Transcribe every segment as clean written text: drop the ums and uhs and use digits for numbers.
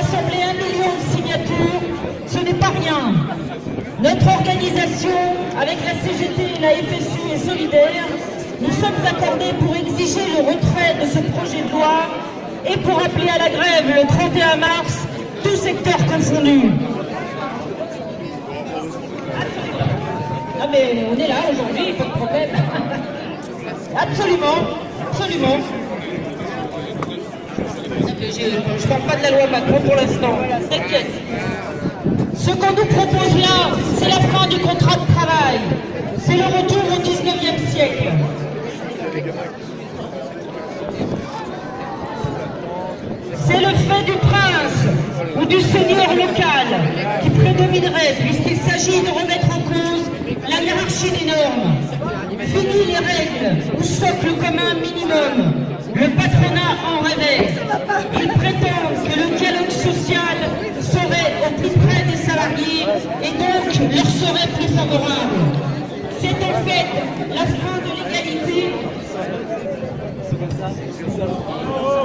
rassembler 1 million de signatures, ce n'est pas rien. Notre organisation, avec la CGT, la FSU et Solidaire, nous sommes accordés pour exiger le retrait de ce projet de loi et pour appeler à la grève le 31 mars, tous secteurs confondus. Ah mais on est là aujourd'hui, pas de problème. Absolument, absolument. Je parle pas de la loi Macron pour l'instant, t'inquiète. Ce qu'on nous propose là, c'est la fin du contrat de travail. C'est le retour au 19e siècle. C'est le fait du prince ou du seigneur local qui prédominerait, puisqu'il s'agit de remettre en cause la hiérarchie des normes. Fini les règles ou socle commun minimum. Le patronat en rêvait. Ils prétendent que le dialogue social serait au plus près des salariés et donc leur serait plus favorable. C'est en fait la fin de l'égalité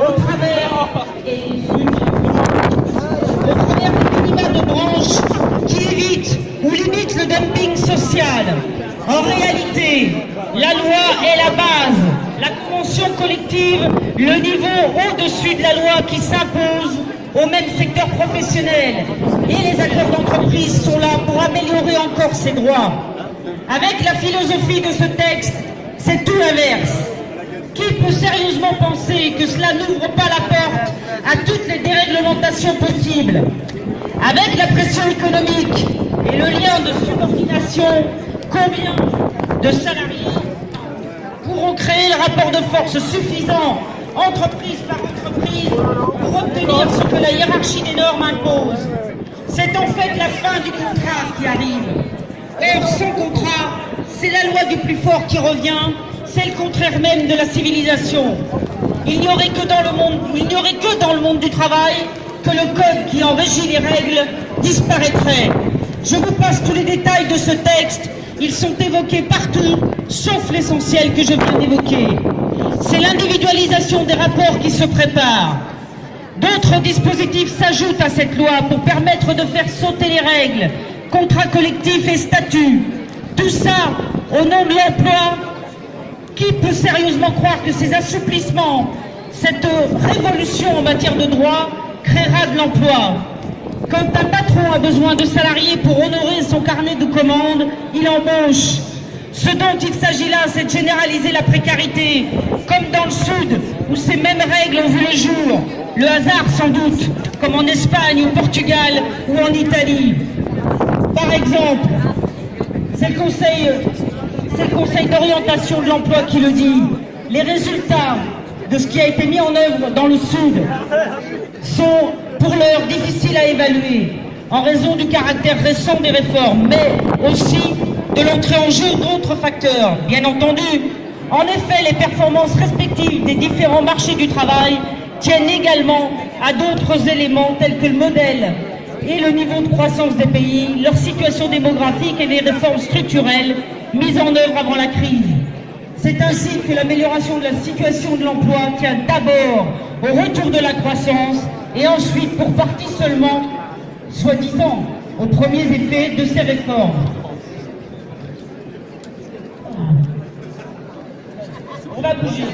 au travers des minima de branche qui évite ou limite le dumping social. En réalité, la loi est la base, la convention collective, le niveau au-dessus de la loi qui s'impose au même secteur professionnel. Et les accords d'entreprise sont là pour améliorer encore ces droits. Avec la philosophie de ce texte, c'est tout l'inverse. Qui peut sérieusement penser que cela n'ouvre pas la porte à toutes les déréglementations possibles? Avec la pression économique et le lien de subordination, combien de salariés pourront créer le rapport de force suffisant, entreprise par entreprise, pour obtenir ce que la hiérarchie des normes impose? C'est en fait la fin du contrat qui arrive. Or, sans contrat, c'est la loi du plus fort qui revient, c'est le contraire même de la civilisation. Il n'y aurait que dans le monde du travail que le code qui en régit les règles disparaîtrait. Je vous passe tous les détails de ce texte. Ils sont évoqués partout, sauf l'essentiel que je viens d'évoquer. C'est l'individualisation des rapports qui se prépare. D'autres dispositifs s'ajoutent à cette loi pour permettre de faire sauter les règles, contrats collectifs et statuts. Tout ça au nom de l'emploi. Qui peut sérieusement croire que ces assouplissements, cette révolution en matière de droit, créera de l'emploi? Quand un patron a besoin de salariés pour honorer son carnet de commandes, il embauche. Ce dont il s'agit là, c'est de généraliser la précarité, comme dans le Sud, où ces mêmes règles ont vu le jour. Le hasard sans doute, comme en Espagne, au Portugal ou en Italie. Par exemple, c'est le Conseil d'orientation de l'emploi qui le dit. Les résultats de ce qui a été mis en œuvre dans le Sud sont pour l'heure difficiles à évaluer en raison du caractère récent des réformes, mais aussi de l'entrée en jeu d'autres facteurs, bien entendu. En effet, les performances respectives des différents marchés du travail tiennent également à d'autres éléments tels que le modèle et le niveau de croissance des pays, leur situation démographique et les réformes structurelles mises en œuvre avant la crise. C'est ainsi que l'amélioration de la situation de l'emploi tient d'abord au retour de la croissance et ensuite, pour partie seulement, soi-disant, aux premiers effets de ces réformes. On va bouger.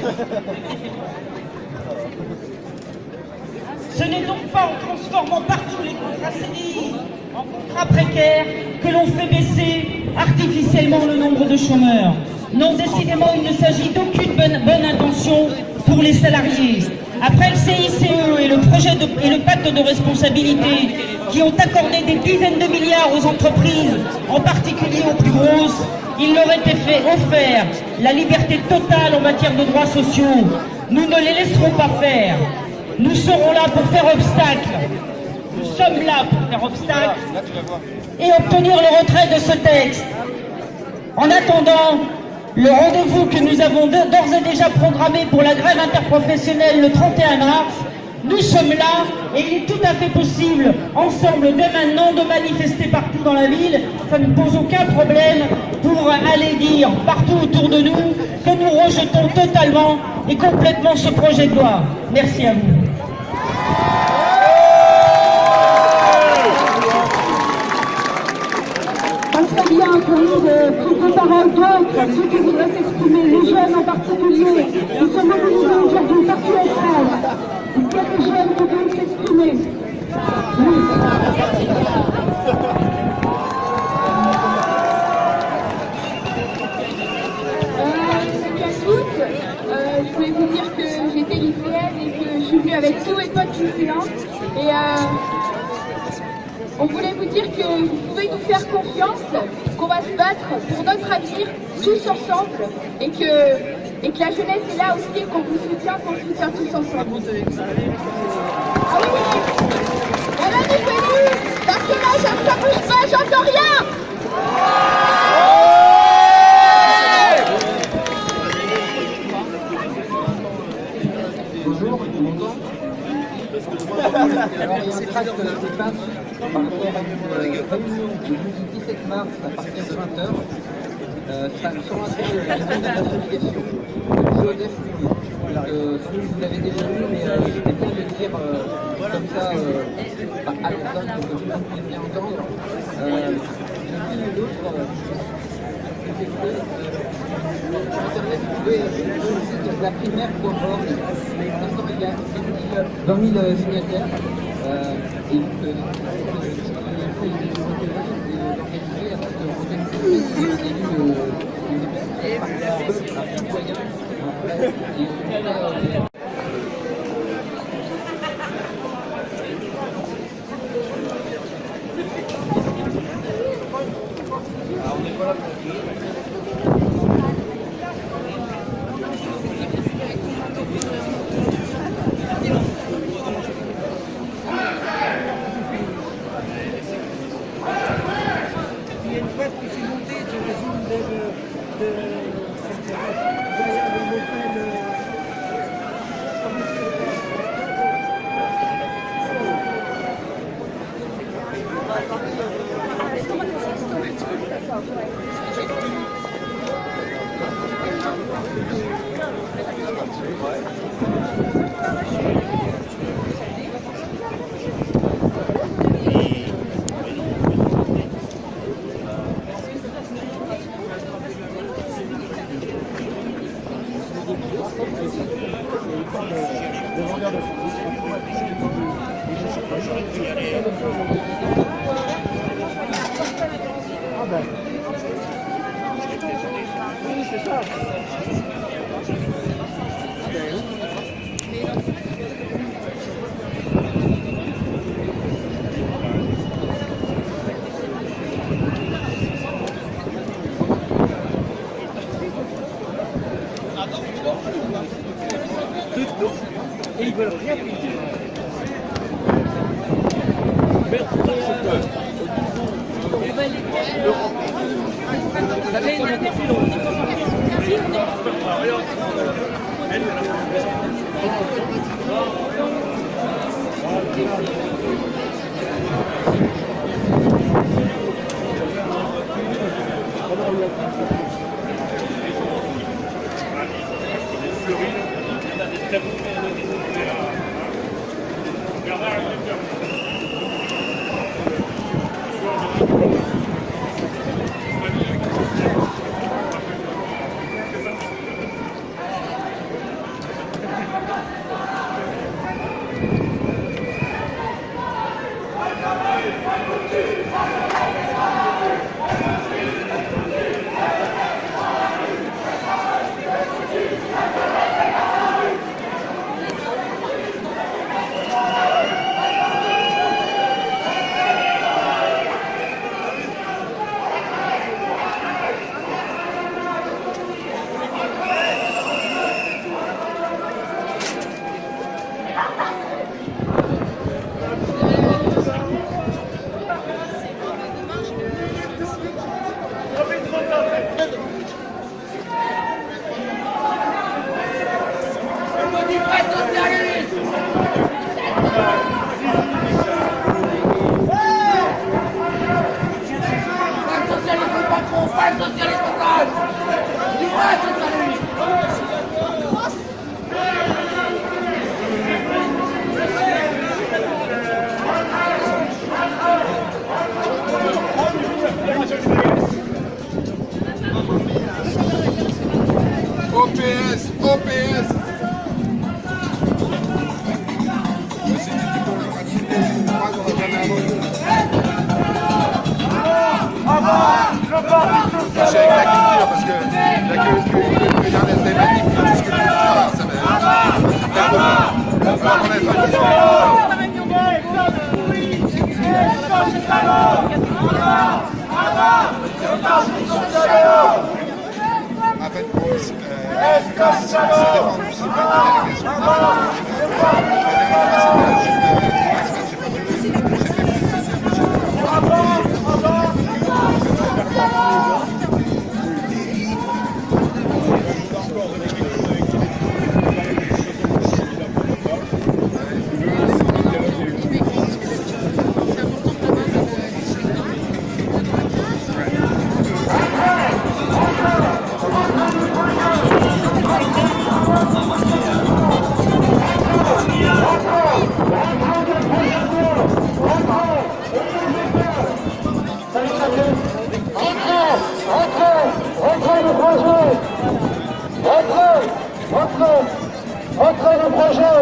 Ce n'est donc pas en transformant partout les contrats CDI en contrats précaires que l'on fait baisser artificiellement le nombre de chômeurs. Non, décidément, il ne s'agit d'aucune bonne intention pour les salariés. Après le CICE et le pacte de responsabilité qui ont accordé des dizaines de milliards aux entreprises, en particulier aux plus grosses, il leur était fait offert la liberté totale en matière de droits sociaux. Nous ne les laisserons pas faire. Nous serons là pour faire obstacle. Nous sommes là pour faire obstacle et obtenir le retrait de ce texte. En attendant, le rendez-vous que nous avons d'ores et déjà programmé pour la grève interprofessionnelle le 31 mars, nous sommes là et il est tout à fait possible, ensemble dès maintenant, de manifester partout dans la ville. Ça ne pose aucun problème pour aller dire partout autour de nous que nous rejetons totalement et complètement ce projet de loi. Merci à vous. à ceux qui voudraient s'exprimer, les jeunes en particulier, qui sont mobilisés aujourd'hui partout en France. Il y a des jeunes qui veulent s'exprimer. Oui. Salut à tous. Je voulais vous dire que j'étais lycéenne et que je suis venue avec tous mes potes lycéens. Et on voulait vous dire que vous pouvez nous faire confiance, qu'on va se battre pour notre avenir, tous ensemble, et que la jeunesse est là aussi et qu'on vous soutient, tous ensemble. Ah oui, on a du connu, parce que là, ça bouge pas, j'entends rien. Bonjour, on m'entend? Alors il y a un tract qui passe par rapport à une réunion le jeudi 17 mars à partir de 20h. Ça me semble un peu l'association Joseph Louis. Vous l'avez déjà vu, mais c'était bien de le dire comme ça à l'antenne pour que tout le monde puisse bien entendre. J'ai vu une autre Internet, vous pouvez le site la primaire.org. Pour l'instant, il y a 20 000 signataires. Et donc, il faut organiser à partir de Et ils veulent rien piquer. avec la culture, parce que il y a des manifs, ça va. En fait, ça dépend du site Rentrez le projet.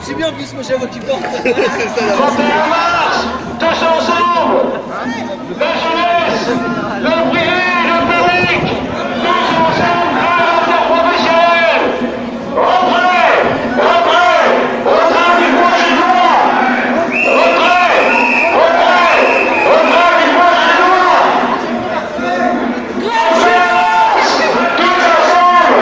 C'est bien en plus, moi j'ai un occupant. 31 mars, tous ensemble, la jeunesse, le privé, le public, tous ensemble, créateurs professionnels. Rentrez du projet de loi. Rentrez du projet de loi. La jeunesse, tous ensemble.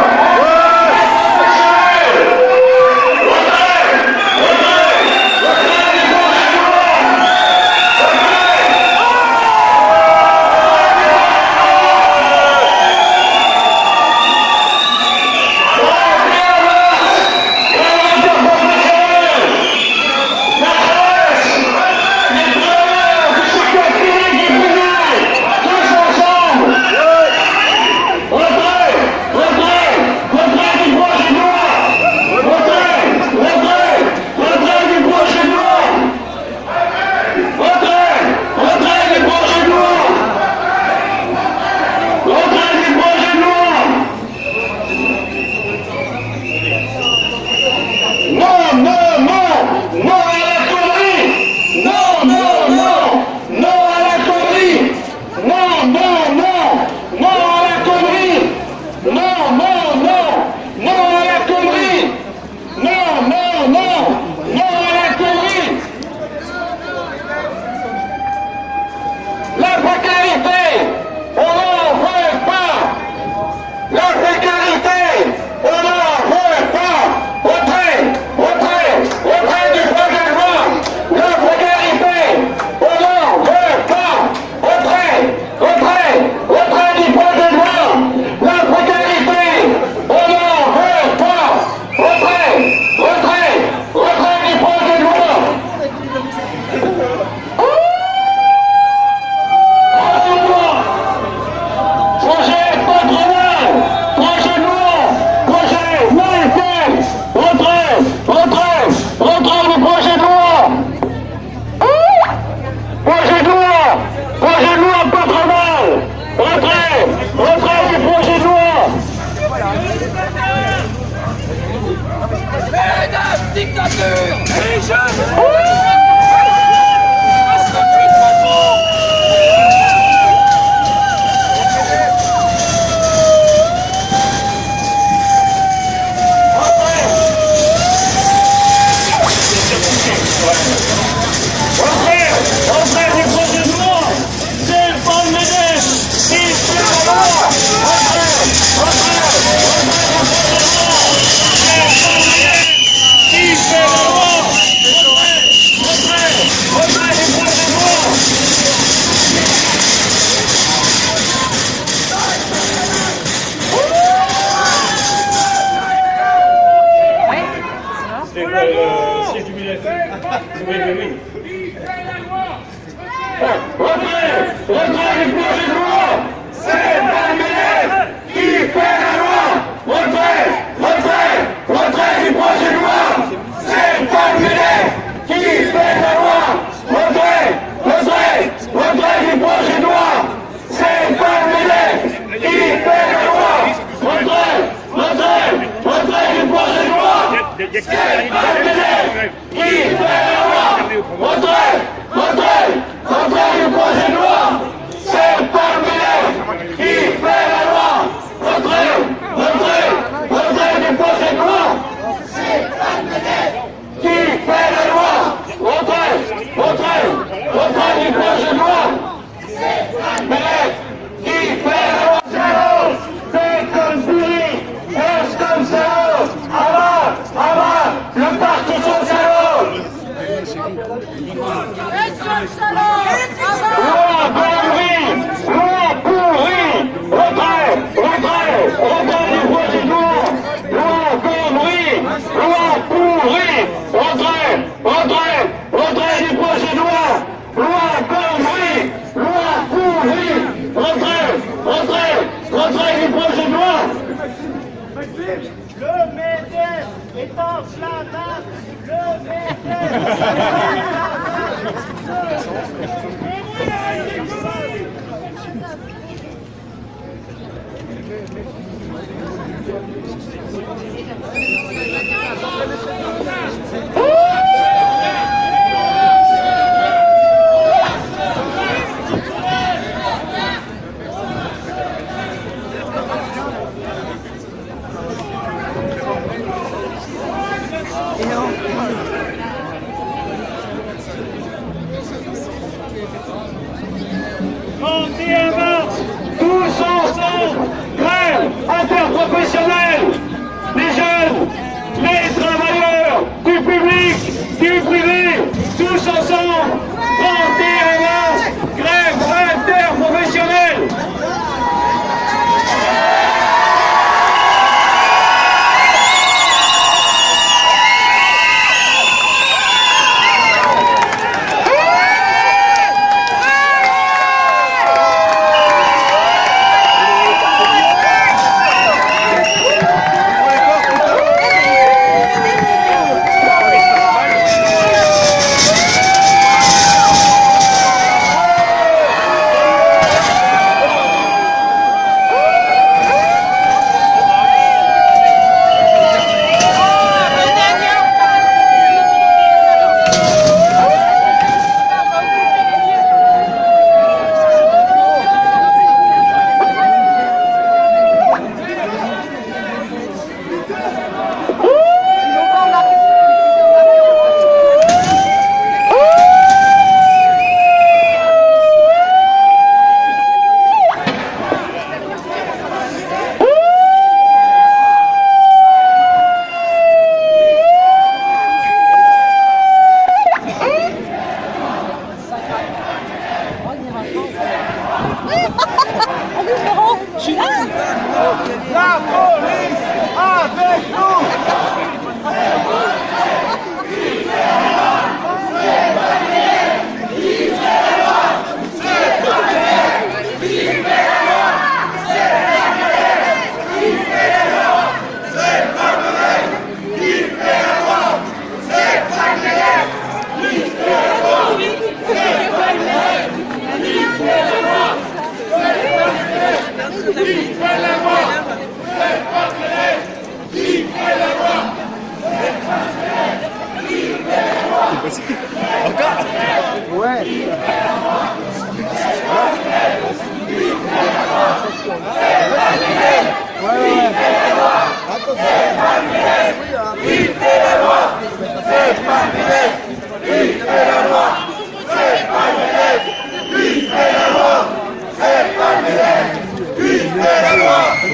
y a qui fait la Rentrez du projet de loi. C'est pas le ministre qui fait la loi. Rentrez du projet de loi. C'est pas le ministre qui fait la loi. Rentrez du projet de loi. C'est pas le ministre qui fait la loi. Zéro, c'est comme Billy, est comme zéro. Le parti socialiste. Loi pourrie, rentrez du projet de loi. Loi pourrie, rentrez du projet de loi. Loi pourrie, rentrez du projet de loi. Le MEDEF est en flammable. Le MEDEF Tous ensemble, grève interprofessionnelle, les jeunes, les travailleurs, du public, du privé, tous ensemble, 31 mars, grève interprofessionnelle. La police avec nous. Qui fait la loi?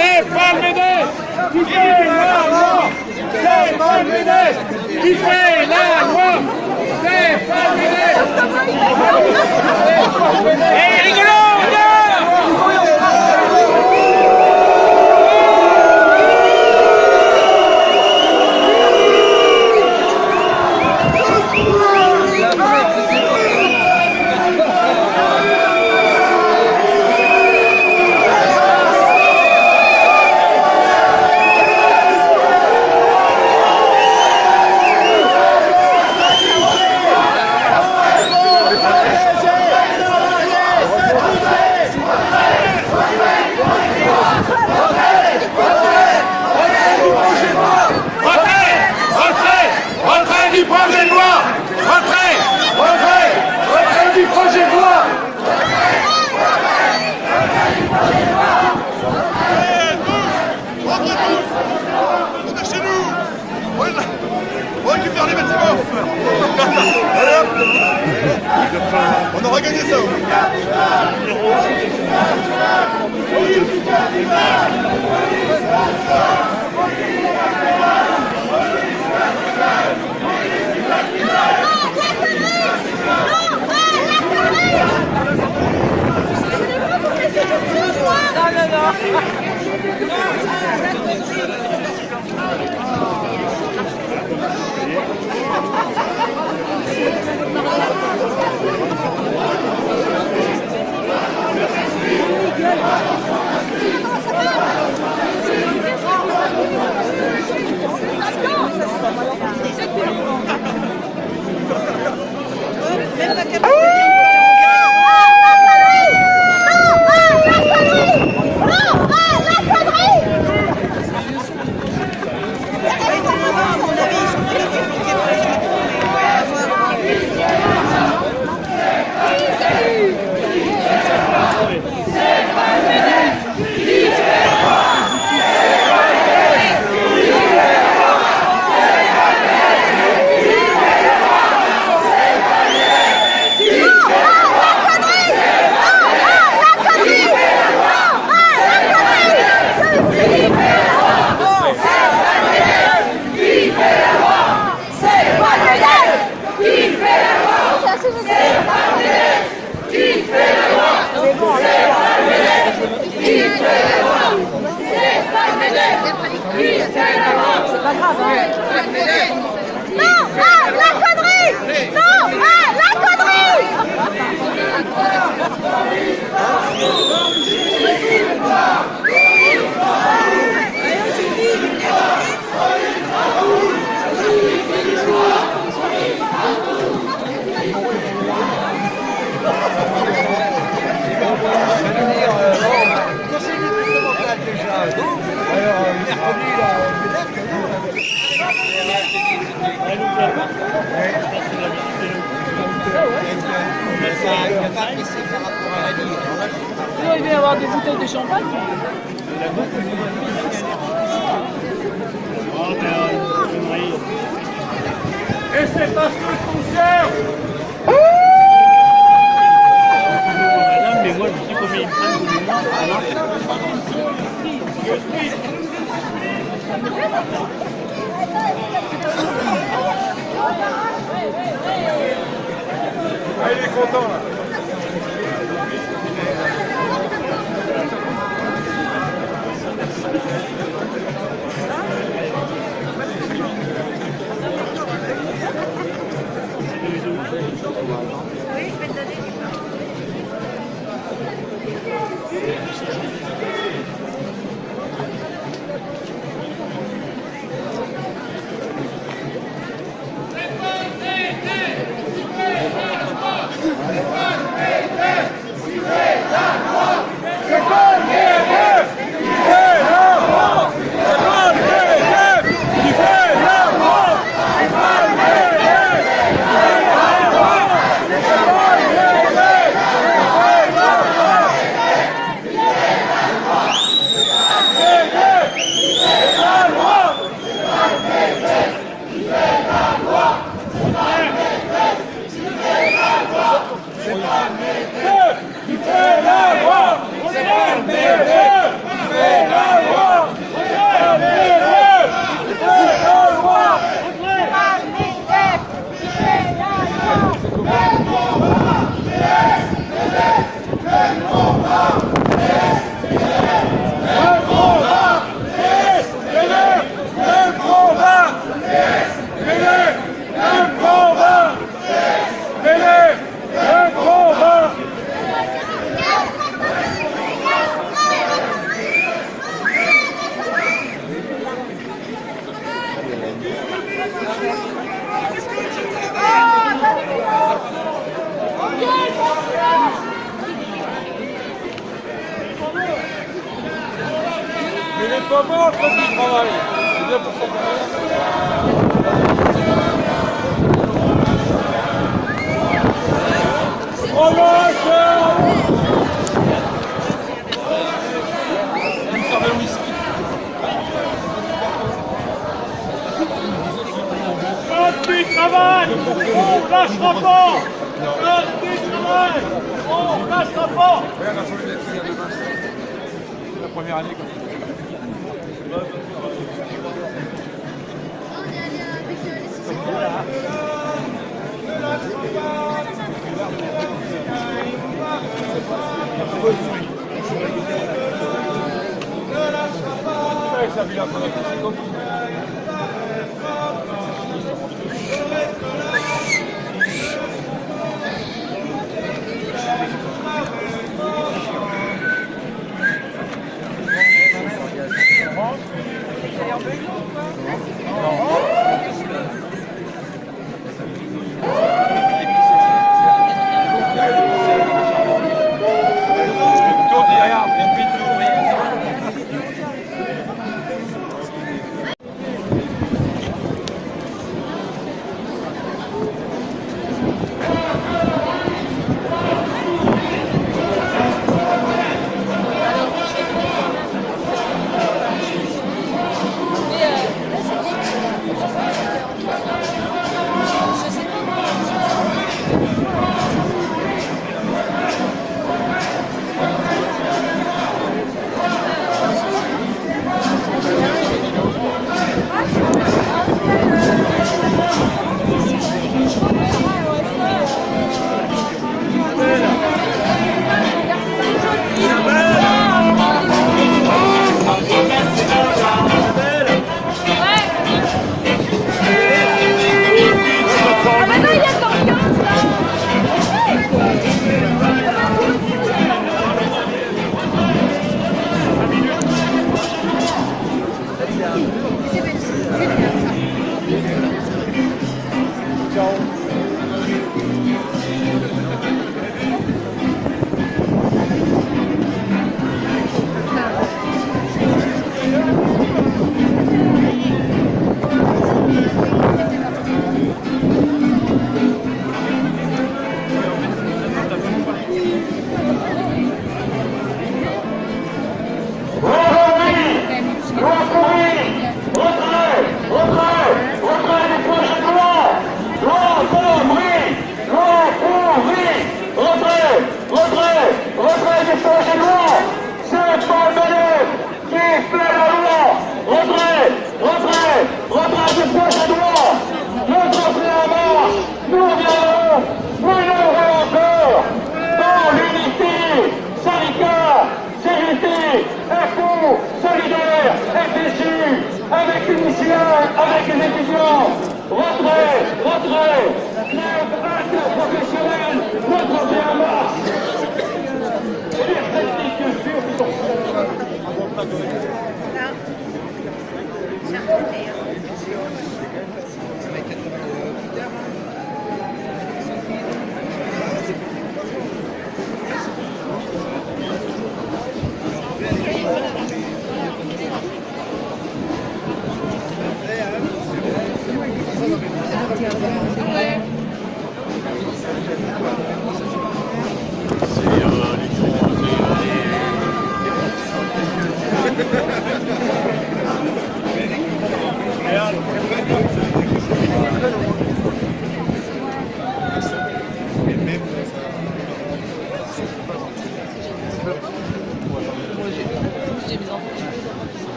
C'est pas le MEDEF qui fait la loi. C'est pas le MEDEF qui fait la loi. C'est pas le MEDEF. Hey, rigolo, on aura gagné ça. Il va y avoir des bouteilles de champagne. Et c'est parce que je conserve. Madame, mais moi je sais combien ils prennent pour le mois. Ah, il est content là. Il fait la loi. c'est pas bon petit travail. C'est bien pour ça. On lâche. Il sort le whisky. Petit travail, on lâchera pas. Petit travail, on lâchera pas. Regarde la solidarité de demain. C'est la première année comme ça.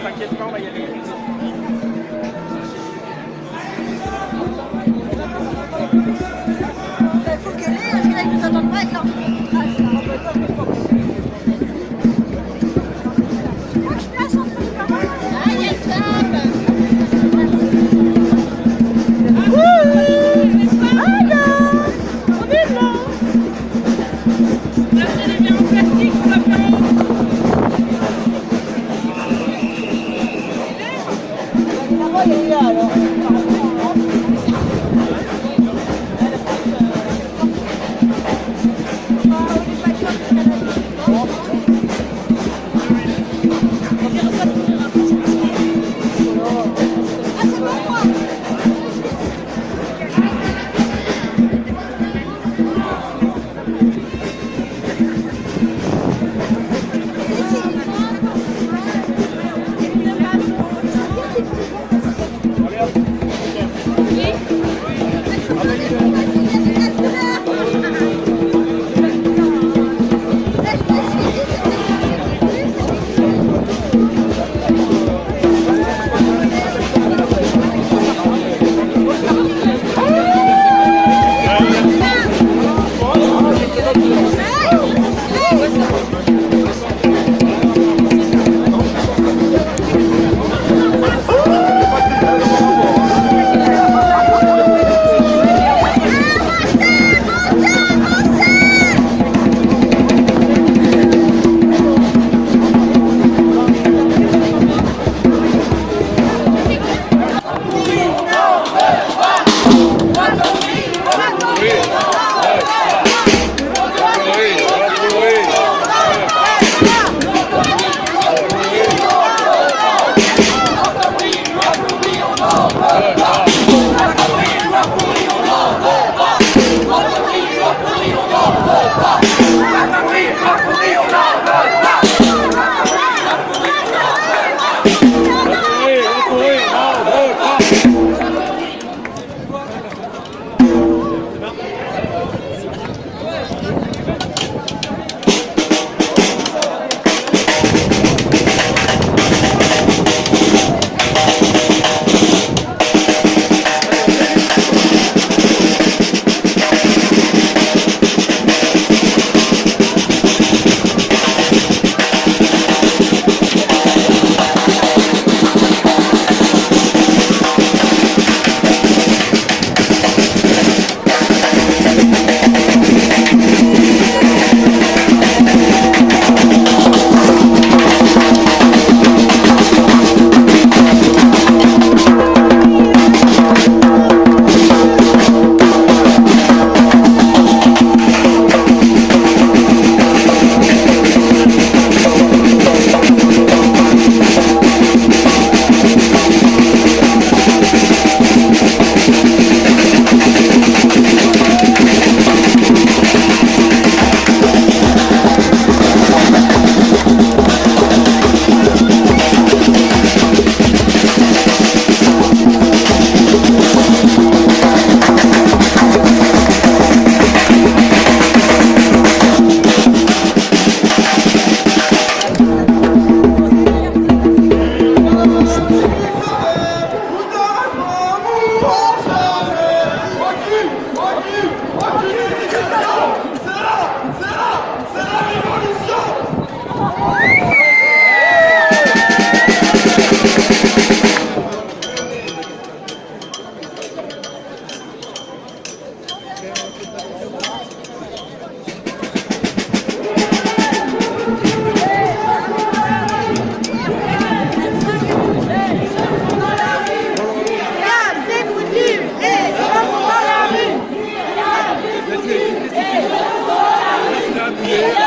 T'inquiète pas, on va y aller. Il faut gueuler, parce que là, ils nous entendent pas avec leur micro. Liquide,